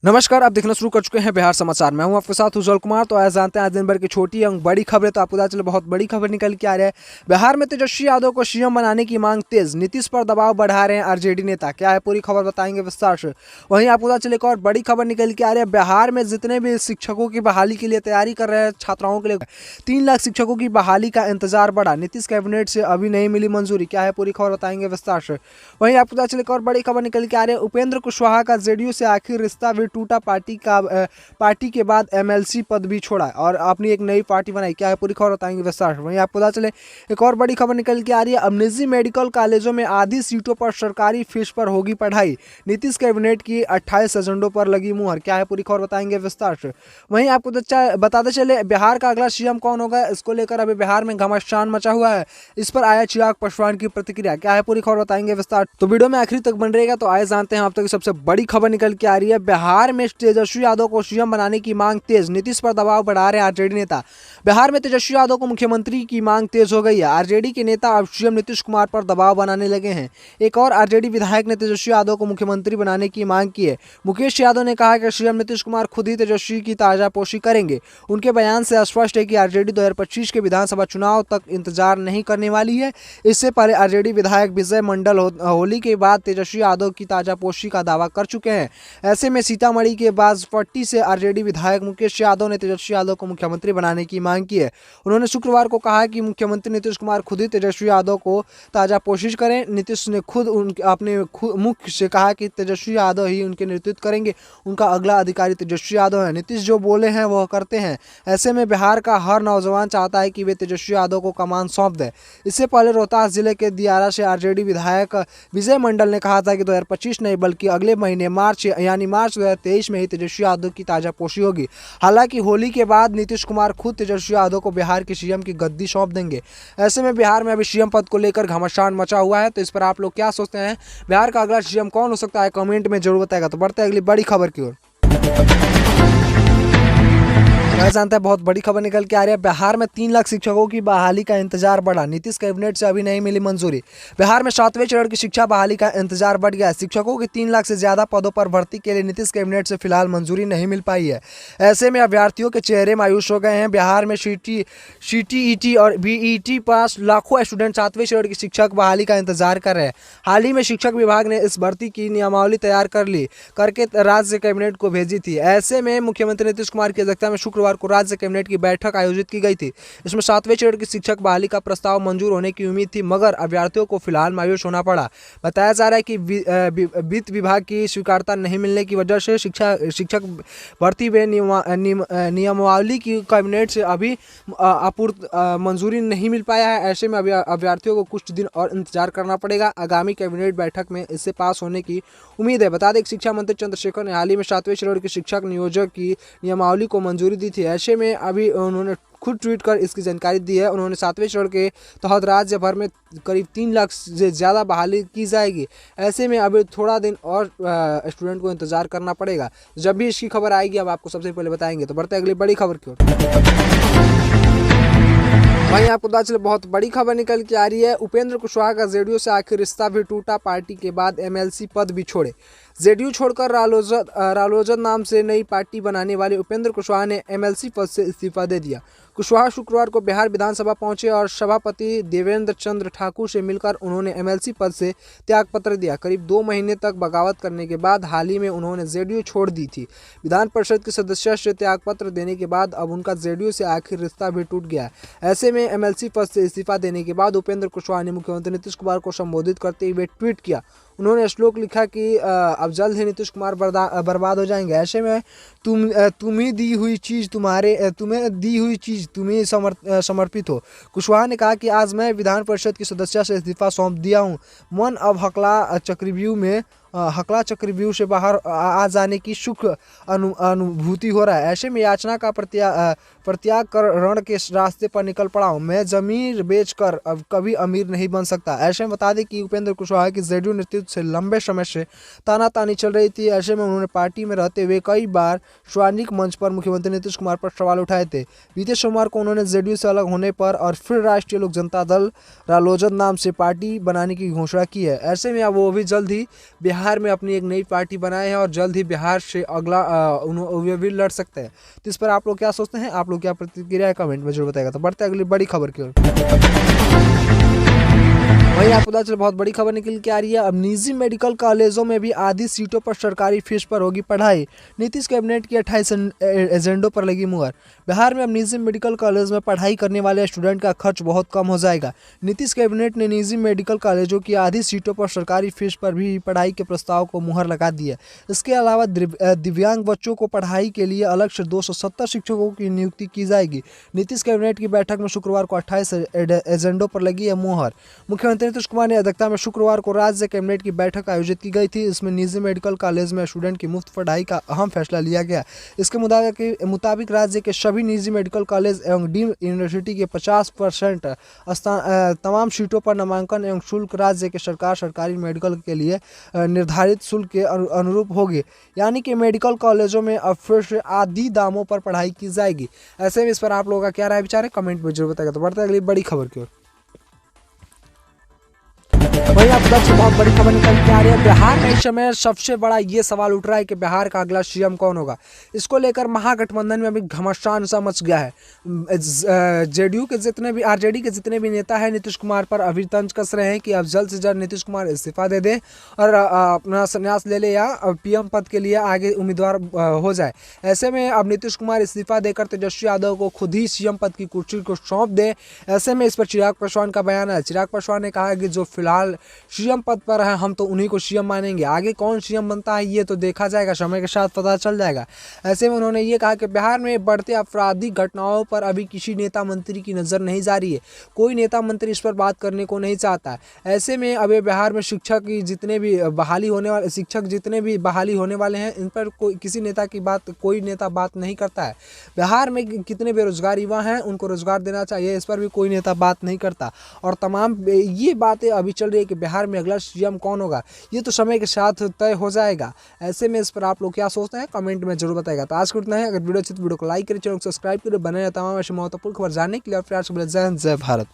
नमस्कार, आप देखना शुरू कर चुके हैं बिहार समाचार। मैं हूं आपके साथ उज्जवल कुमार। तो आज जानते हैं आज दिन भर की छोटी एवं बड़ी खबरें। तो आपको पता चले बहुत बड़ी खबर निकल के आ रहा है। बिहार में तेजस्वी यादव को सीएम बनाने की मांग तेज, नीतीश पर दबाव बढ़ा रहे हैं आरजेडी नेता। क्या है पूरी खबर बताएंगे विस्तार से। वहीं आपको पता चले एक और बड़ी खबर निकल के आ रही है। बिहार में जितने भी शिक्षकों की बहाली के लिए तैयारी कर रहे हैं छात्राओं के लिए 3 लाख शिक्षकों की बहाली का इंतजार बढ़ा, नीतीश कैबिनेट से अभी नहीं मिली मंजूरी। क्या है पूरी खबर बताएंगे विस्तार से। वहीं आपको पता चले एक और बड़ी खबर निकल के आ रही है। उपेंद्र कुशवाहा का जेडीयू से आखिर रिश्ता भी टूटा, पार्टी के बाद एमएलसी पद भी छोड़ा और अपनी एक नई पार्टी बनाई। क्या है पूरी खबर बताएंगे विस्तार से। वहीं आपको पता चले एक और बड़ी खबर निकल के आ रही है। अब निजी मेडिकल कॉलेजों में आधी सीटों पर सरकारी फीस पर होगी पढ़ाई, नीतीश कैबिनेट की 28 एजेंडों पर लगी मुहर। क्या है पूरी खबर बताएंगे विस्तार से। वहीं आपको बताते चले बिहार का अगला सीएम कौन होगा, इसको लेकर अभी बिहार में घमासान मचा हुआ है। इस पर आया चिराग पासवान की प्रतिक्रिया। क्या है पूरी खबर बताएंगे विस्तार। तो वीडियो में आखिरी तक बन रहेगा। तो आए जानते हैं आप तक सबसे बड़ी खबर निकल के आ रही है। बिहार में तेजस्वी यादव को सीएम बनाने की मांग तेज, नीतीश पर दबाव बढ़ा रहे आरजेडी नेता। बिहार में तेजस्वी यादव को मुख्यमंत्री की मांग तेज हो गई है। आरजेडी के नेता अब सीएम नीतीश कुमार पर दबाव बनाने लगे हैं। एक और आरजेडी विधायक ने तेजस्वी यादव को मुख्यमंत्री बनाने की मांग की है। मुकेश यादव ने कहा कि सीएम नीतीश कुमार खुद ही तेजस्वी की ताजापोशी करेंगे। उनके बयान से स्पष्ट है कि आरजेडी 2025 के विधानसभा चुनाव तक इंतजार नहीं करने वाली है। इससे पहले आरजेडी विधायक विजय मंडल होली के बाद तेजस्वी यादव की ताजापोशी का दावा कर चुके हैं। ऐसे में सीतामढ़ी के बाजपट्टी से आरजेडी विधायक मुकेश यादव ने तेजस्वी यादव को मुख्यमंत्री बनाने की मांग की है। उन्होंने शुक्रवार को कहा कि मुख्यमंत्री नीतीश कुमार खुद ही तेजस्वी यादव को ताजापोशी करें। नीतीश ने खुद अपने मुख से कहा कि तेजस्वी यादव ही उनके नेतृत्व करेंगे, उनका अगला अधिकारी तेजस्वी यादव है। नीतीश जो बोले हैं वह करते हैं। ऐसे में बिहार का हर नौजवान चाहता है कि वे तेजस्वी यादव को कमान सौंप दें। इससे पहले रोहतास जिले के दियारा से आरजेडी विधायक विजय मंडल ने कहा था कि 2025 नहीं बल्कि अगले महीने मार्च 2023 में ही तेजस्वी यादव की ताजापोशी होगी। हालांकि होली के बाद नीतीश कुमार खुद तेजस्वी यादव को बिहार के सीएम की गद्दी सौंप देंगे। ऐसे में बिहार में अभी सीएम पद को लेकर घमासान मचा हुआ है। तो इस पर आप लोग क्या सोचते हैं, बिहार का अगला सीएम कौन हो सकता है, कमेंट में जरूर बताएगा। तो बढ़ते हैं अगली बड़ी खबर की ओर। जानता है बहुत बड़ी खबर निकल के आ रही है। बिहार में 3 लाख शिक्षकों की बहाली का इंतजार बढ़ा, नीतीश कैबिनेट से अभी नहीं मिली मंजूरी। बिहार में 7वें चरण की शिक्षा बहाली का इंतजार बढ़ गया है। शिक्षकों की 3 लाख से ज्यादा पदों पर भर्ती के लिए नीतीश कैबिनेट से फिलहाल मंजूरी नहीं मिल पाई है। ऐसे में अभ्यर्थियों के चेहरे मायूस हो गए हैं। बिहार में सीटीईटी और बीईटी पास लाखों स्टूडेंट 7वें चरण की शिक्षक बहाली का इंतजार कर रहे हैं। हाल ही में शिक्षक विभाग ने इस भर्ती की नियमावली तैयार करके राज्य कैबिनेट को भेजी थी। ऐसे में मुख्यमंत्री नीतीश कुमार की अध्यक्षता में शुक्रवार को राज्य कैबिनेट की बैठक आयोजित की गई थी। इसमें 7वें चरण की शिक्षक बहाली का प्रस्ताव मंजूर होने की उम्मीद थी, मगर अभ्यर्थियों को फिलहाल मायूस होना पड़ा। बताया जा रहा है कि वित्त विभाग की स्वीकारता नहीं मिलने की वजह से शिक्षक भर्ती में नियमावली की कैबिनेट से अभी मंजूरी नहीं मिल पाया है। ऐसे में अभी अभ्यर्थियों को कुछ दिन और इंतजार करना पड़ेगा। आगामी कैबिनेट बैठक में इससे पास होने की उम्मीद है। बता दें शिक्षा मंत्री चंद्रशेखर ने हाल ही में 7वें चरण के शिक्षक नियोजक की नियमावली को मंजूरी दी थी। ऐसे में अभी उन्होंने खुद ट्वीट कर इसकी जानकारी दी है। उन्होंने 7वें चरण के तहत राज्य भर में करीब 3 लाख से ज़्यादा बहाली की जाएगी। ऐसे में अभी थोड़ा दिन और स्टूडेंट को इंतजार करना पड़ेगा। जब भी इसकी खबर आएगी अब आपको सबसे पहले बताएंगे। तो बढ़ते अगली बड़ी खबर की ओर। वहीं आपको पता चले बहुत बड़ी खबर निकल के आ रही है। उपेंद्र कुशवाहा का जेडीयू से आखिर रिश्ता भी टूटा, पार्टी के बाद एमएलसी पद भी छोड़े। जेडीयू छोड़कर रालोजद नाम से नई पार्टी बनाने वाले उपेंद्र कुशवाहा ने एमएलसी पद से इस्तीफा दे दिया। कुशवाहा शुक्रवार को बिहार विधानसभा पहुंचे और सभापति देवेंद्र चंद्र ठाकुर से मिलकर उन्होंने एमएलसी पद से त्यागपत्र दिया। करीब 2 महीने तक बगावत करने के बाद हाल ही में उन्होंने जेडीयू छोड़ दी थी। विधान परिषद के सदस्य से त्यागपत्र देने के बाद अब उनका जेडीयू से आखिर रिश्ता भी टूट गया है। ऐसे में एमएलसी पद से इस्तीफा देने के बाद उपेंद्र कुशवाहा ने मुख्यमंत्री नीतीश कुमार को संबोधित करते हुए ट्वीट किया। उन्होंने श्लोक लिखा कि अब जल्द ही नीतीश कुमार बर्बाद हो जाएंगे। ऐसे में तुम्हें दी हुई चीज़ तुम्हें समर्पित हो। कुशवाहा ने कहा कि आज मैं विधान परिषद की सदस्य से इस्तीफा सौंप दिया हूं। मन अब हकला चक्रव्यूह से बाहर आ जाने की सुख अनुभूति हो रहा है। ऐसे में याचना का प्रत्याग कर रण के रास्ते पर निकल पड़ा हूँ। मैं जमीन बेचकर अब कभी अमीर नहीं बन सकता। ऐसे में बता दें कि उपेंद्र कुशवाहा की जेडीयू नेतृत्व से लंबे समय से तानातानी चल रही थी। ऐसे में उन्होंने पार्टी में रहते हुए कई बार सार्वजनिक मंच पर मुख्यमंत्री नीतीश कुमार पर सवाल उठाए थे। बीते सोमवार को उन्होंने जेडीयू से अलग होने पर और फिर राष्ट्रीय लोक जनता दल रालोजद नाम से पार्टी बनाने की घोषणा की है। ऐसे में अब वो भी जल्द ही बिहार बिहार में अपनी एक नई पार्टी बनाए हैं और जल्द ही बिहार से अगला वे भी लड़ सकते हैं। तो इस पर आप लोग क्या सोचते हैं, आप लोग क्या प्रतिक्रिया है कमेंट में जरूर बताएगा। तो बढ़ते हैं अगली बड़ी खबर की ओर। वहीं आपको पता चले बहुत बड़ी खबर निकल के आ रही है। अब निजी मेडिकल कॉलेजों में भी आधी सीटों पर सरकारी फीस पर होगी पढ़ाई। नीतीश कैबिनेट की 28 एजेंडों पर लगी मुहर। बिहार में अब निजी मेडिकल कॉलेज में पढ़ाई करने वाले स्टूडेंट का खर्च बहुत कम हो जाएगा। नीतीश कैबिनेट ने निजी मेडिकल कॉलेजों की आधी सीटों पर सरकारी फीस पर भी पढ़ाई के प्रस्ताव को मुहर लगा दी है। इसके अलावा दिव्यांग बच्चों को पढ़ाई के लिए अलग से 270 शिक्षकों की नियुक्ति की जाएगी। नीतीश कैबिनेट की बैठक में शुक्रवार को 28 एजेंडों पर लगी है मुहर। मुख्यमंत्री नीतीश कुमार की अध्यक्षता में शुक्रवार को राज्य कैबिनेट की बैठक आयोजित की गई थी। इसमें निजी मेडिकल कॉलेज में स्टूडेंट की मुफ्त पढ़ाई का अहम फैसला लिया गया। इसके मुताबिक राज्य के सभी निजी मेडिकल कॉलेज एवं डीम्ड यूनिवर्सिटी के 50% तमाम सीटों पर नामांकन एवं शुल्क राज्य के सरकारी मेडिकल के लिए निर्धारित शुल्क के अनुरूप होगी। यानी कि मेडिकल कॉलेजों में अब फिर से आधी दामों पर पढ़ाई की जाएगी। ऐसे में इस पर आप लोगों का क्या राय विचार है कमेंट में जरूर बताएगा। तो बढ़ते हैं अगली बड़ी खबर की ओर। वहीं आप बहुत बड़ी खबर निकल के आ रही है। बिहार में इस समय सबसे बड़ा ये सवाल उठ रहा है कि बिहार का अगला सीएम कौन होगा। इसको लेकर महागठबंधन में अभी घमासान सा मच गया है। जेडीयू के जितने भी आरजेडी के जितने भी नेता हैं नीतीश कुमार पर अभी तंज कस रहे हैं कि अब जल्द से जल्द नीतीश कुमार इस्तीफा दे दें और अपना संन्यास ले ले या पीएम पद के लिए आगे उम्मीदवार हो जाए। ऐसे में अब नीतीश कुमार इस्तीफा देकर तेजस्वी यादव को खुद ही सीएम पद की कुर्सी को सौंप दे। ऐसे में इस पर चिराग पासवान का बयान है। चिराग पासवान ने कहा कि जो फिलहाल सीएम पद पर है हम तो उन्हीं को सीएम मानेंगे, आगे कौन सीएम बनता है ये तो देखा जाएगा, समय के साथ पता चल जाएगा। ऐसे में उन्होंने ये कहा कि बिहार में बढ़ते आपराधिक घटनाओं पर अभी किसी नेता मंत्री की नज़र नहीं जा रही है। कोई नेता मंत्री इस पर बात करने को नहीं चाहता है। ऐसे में अभी बिहार में शिक्षक जितने भी बहाली होने वाले हैं इन पर किसी नेता की बात कोई नेता बात नहीं करता है। बिहार में कितने बेरोजगार युवा हैं उनको रोजगार देना चाहिए, इस पर भी कोई नेता बात नहीं करता। और तमाम ये बातें अभी चल रही है कि बिहार में अगला सीएम कौन होगा ये तो समय के साथ तय हो जाएगा। ऐसे में इस पर आप लोग क्या सोचते हैं कमेंट में जरूर बताएगा। तो आज को इतना है। अगर वीडियो अच्छी तो वीडियो को लाइक करें, चैनल को सब्सक्राइब करें, बने तमाम ऐसे महत्वपूर्ण खबर जानने के लिए। जय हिंद, जय भारत।